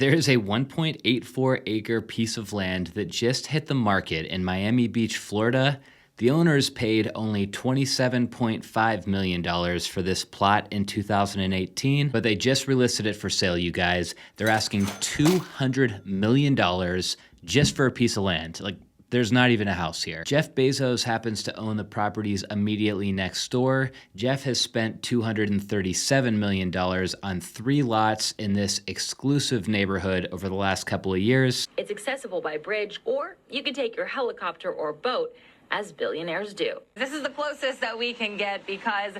There is a 1.84 acre piece of land that just hit the market in Miami Beach, Florida. The owners paid only $27.5 million for this plot in 2018, but they just relisted it for sale, you guys. They're asking $200 million just for a piece of land. There's not even a house here. Jeff Bezos happens to own the properties immediately next door. Jeff has spent $237 million on 3 lots in this exclusive neighborhood over the last couple of years. It's accessible by bridge, or you can take your helicopter or boat, as billionaires do. This is the closest that we can get because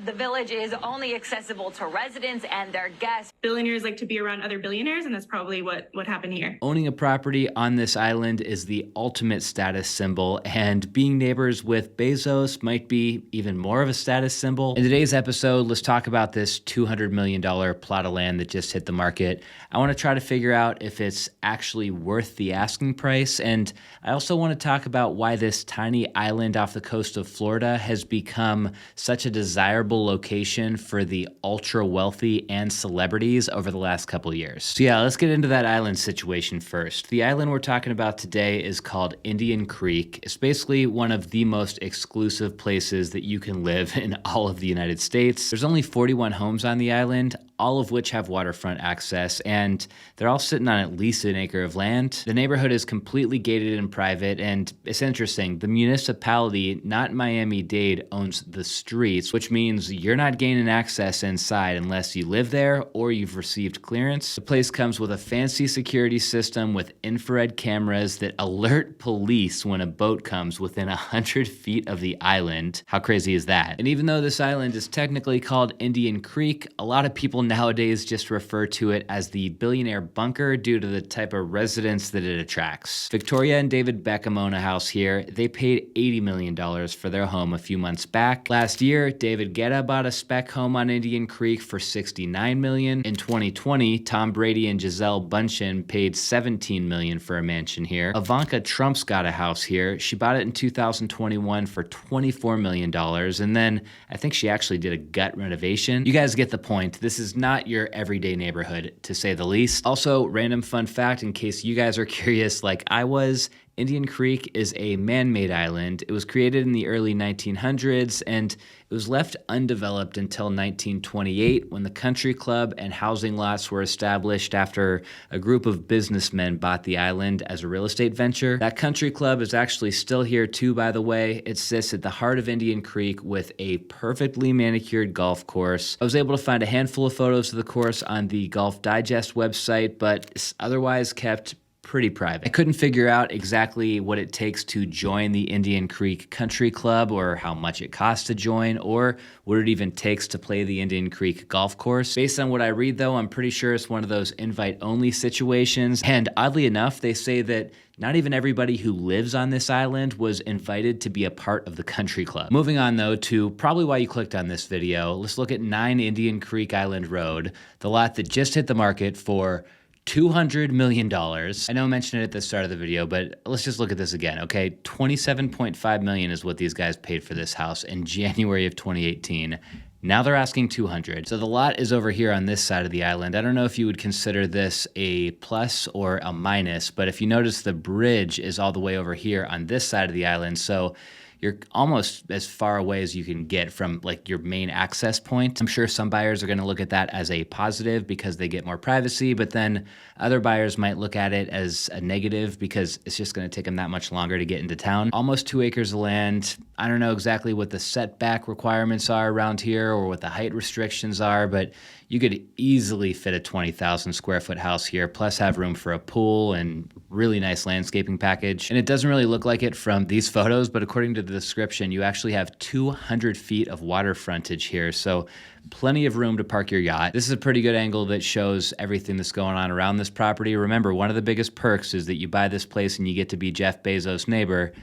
the village is only accessible to residents and their guests. Billionaires like to be around other billionaires, and that's probably what happened here. Owning a property on this island is the ultimate status symbol, and being neighbors with Bezos might be even more of a status symbol. In today's episode, let's talk about this $200 million plot of land that just hit the market. I want to try to figure out if it's actually worth the asking price, and I also want to talk about why this tiny island off the coast of Florida has become such a desirable location for the ultra wealthy and celebrities over the last couple of years. So yeah, let's get into that island situation first. The island we're talking about today is called Indian Creek. It's basically one of the most exclusive places that you can live in all of the United States. There's only 41 homes on the island, all of which have waterfront access, and they're all sitting on at least an acre of land. The neighborhood is completely gated and private, and it's interesting. The municipality, not Miami-Dade, owns the streets, which means you're not gaining access inside unless you live there or you've received clearance. The place comes with a fancy security system with infrared cameras that alert police when a boat comes within 100 feet of the island. How crazy is that? And even though this island is technically called Indian Creek, a lot of people nowadays just refer to it as the billionaire bunker due to the type of residents that it attracts. Victoria and David Beckham own a house here. They paid $80 million for their home a few months back. Last year, David Guetta bought a spec home on Indian Creek for $69 million. In 2020, Tom Brady and Gisele Bündchen paid $17 million for a mansion here. Ivanka Trump's got a house here. She bought it in 2021 for $24 million, and then I think she actually did a gut renovation. You guys get the point. This is not your everyday neighborhood, to say the least. Also, random fun fact in case you guys are curious like I was, Indian Creek is a man-made island. It was created in the early 1900s, and it was left undeveloped until 1928 when the country club and housing lots were established after a group of businessmen bought the island as a real estate venture. That country club is actually still here too, by the way. It sits at the heart of Indian Creek with a perfectly manicured golf course. I was able to find a handful of photos of the course on the Golf Digest website, but it's otherwise kept pretty private. I couldn't figure out exactly what it takes to join the Indian Creek Country Club, or how much it costs to join, or what it even takes to play the Indian Creek golf course. Based on what I read though, I'm pretty sure it's one of those invite-only situations, and oddly enough, they say that not even everybody who lives on this island was invited to be a part of the country club. Moving on though to probably why you clicked on this video, let's look at 9 Indian Creek Island Road, the lot that just hit the market for $200 million. I know I mentioned it at the start of the video, but let's just look at this again, okay? $27.5 million is what these guys paid for this house in January of 2018. Now they're asking $200. So the lot is over here on this side of the island. I don't know if you would consider this a plus or a minus, but if you notice, the bridge is all the way over here on this side of the island. So you're almost as far away as you can get from like your main access point. I'm sure some buyers are going to look at that as a positive because they get more privacy, but then other buyers might look at it as a negative because it's just going to take them that much longer to get into town. Almost 2 acres of land. I don't know exactly what the setback requirements are around here or what the height restrictions are, but you could easily fit a 20,000 square foot house here, plus have room for a pool and really nice landscaping package. And it doesn't really look like it from these photos, but according to the description, you actually have 200 feet of water frontage here. So plenty of room to park your yacht. This is a pretty good angle that shows everything that's going on around this property. Remember, one of the biggest perks is that you buy this place and you get to be Jeff Bezos' neighbor.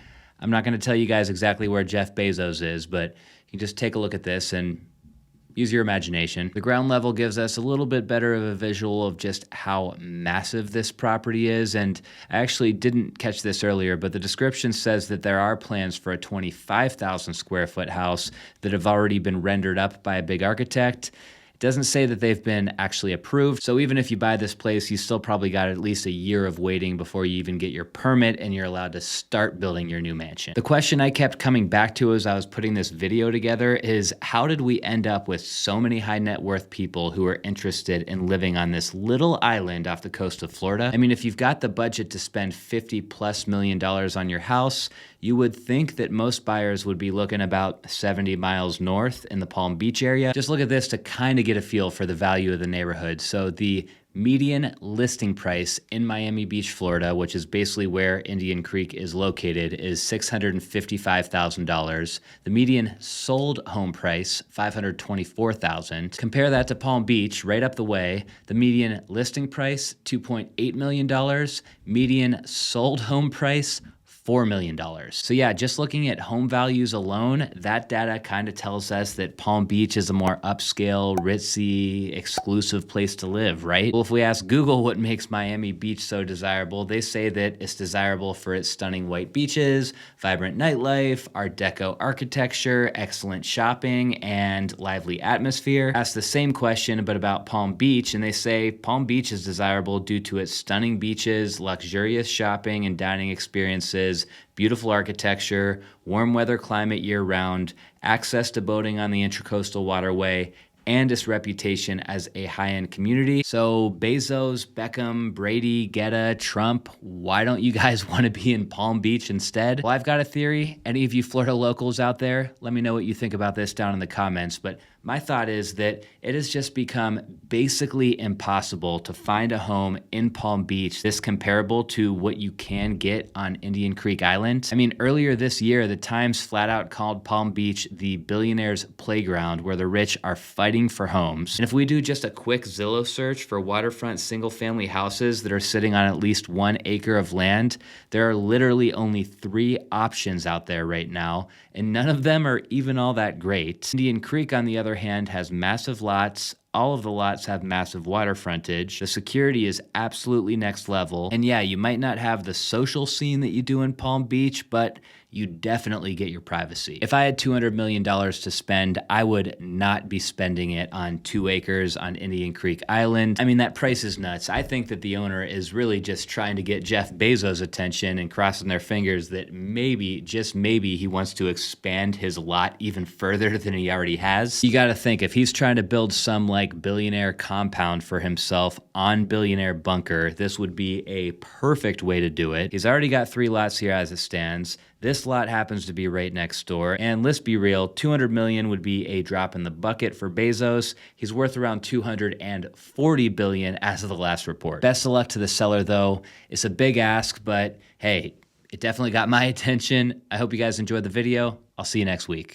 I'm not going to tell you guys exactly where Jeff Bezos is, but you can just take a look at this and use your imagination. The ground level gives us a little bit better of a visual of just how massive this property is, and I actually didn't catch this earlier, but the description says that there are plans for a 25,000 square foot house that have already been rendered up by a big architect. It doesn't say that they've been actually approved. So even if you buy this place, you still probably got at least a year of waiting before you even get your permit and you're allowed to start building your new mansion. The question I kept coming back to as I was putting this video together is, how did we end up with so many high net worth people who are interested in living on this little island off the coast of Florida? I mean, if you've got the budget to spend $50+ million on your house, you would think that most buyers would be looking about 70 miles north in the Palm Beach area. Just look at this to kind of get a feel for the value of the neighborhood. So the median listing price in Miami Beach, Florida, which is basically where Indian Creek is located, is $655,000. The median sold home price, $524,000. Compare that to Palm Beach, right up the way. The median listing price, $2.8 million. Median sold home price, $4 million. So yeah, just looking at home values alone, that data kind of tells us that Palm Beach is a more upscale, ritzy, exclusive place to live, right? Well, if we ask Google what makes Miami Beach so desirable, they say that it's desirable for its stunning white beaches, vibrant nightlife, Art Deco architecture, excellent shopping, and lively atmosphere. Ask the same question, but about Palm Beach, and they say Palm Beach is desirable due to its stunning beaches, luxurious shopping and dining experiences, beautiful architecture, warm weather climate year-round, access to boating on the Intracoastal Waterway, and its reputation as a high-end community. So Bezos, Beckham, Brady, Guetta, Trump, why don't you guys want to be in Palm Beach instead? Well, I've got a theory. Any of you Florida locals out there, let me know what you think about this down in the comments. But my thought is that it has just become basically impossible to find a home in Palm Beach this comparable to what you can get on Indian Creek Island. I mean, earlier this year, the Times flat out called Palm Beach the billionaires' playground, where the rich are fighting for homes. And if we do just a quick Zillow search for waterfront single-family houses that are sitting on at least 1 acre of land, there are literally only 3 options out there right now, and none of them are even all that great. Indian Creek, on the other hand, has massive lots. All of the lots have massive water frontage. The security is absolutely next level. And yeah, you might not have the social scene that you do in Palm Beach, but you definitely get your privacy. If I had $200 million to spend, I would not be spending it on 2 acres on Indian Creek Island. I mean, that price is nuts. I think that the owner is really just trying to get Jeff Bezos' attention and crossing their fingers that maybe, just maybe, he wants to expand his lot even further than he already has. You gotta think, if he's trying to build some like billionaire compound for himself on Billionaire Bunker, this would be a perfect way to do it. He's already got 3 lots here as it stands. This lot happens to be right next door, and let's be real, $200 million would be a drop in the bucket for Bezos. He's worth around $240 billion as of the last report. Best of luck to the seller though. It's a big ask, but hey, it definitely got my attention. I hope you guys enjoyed the video. I'll see you next week.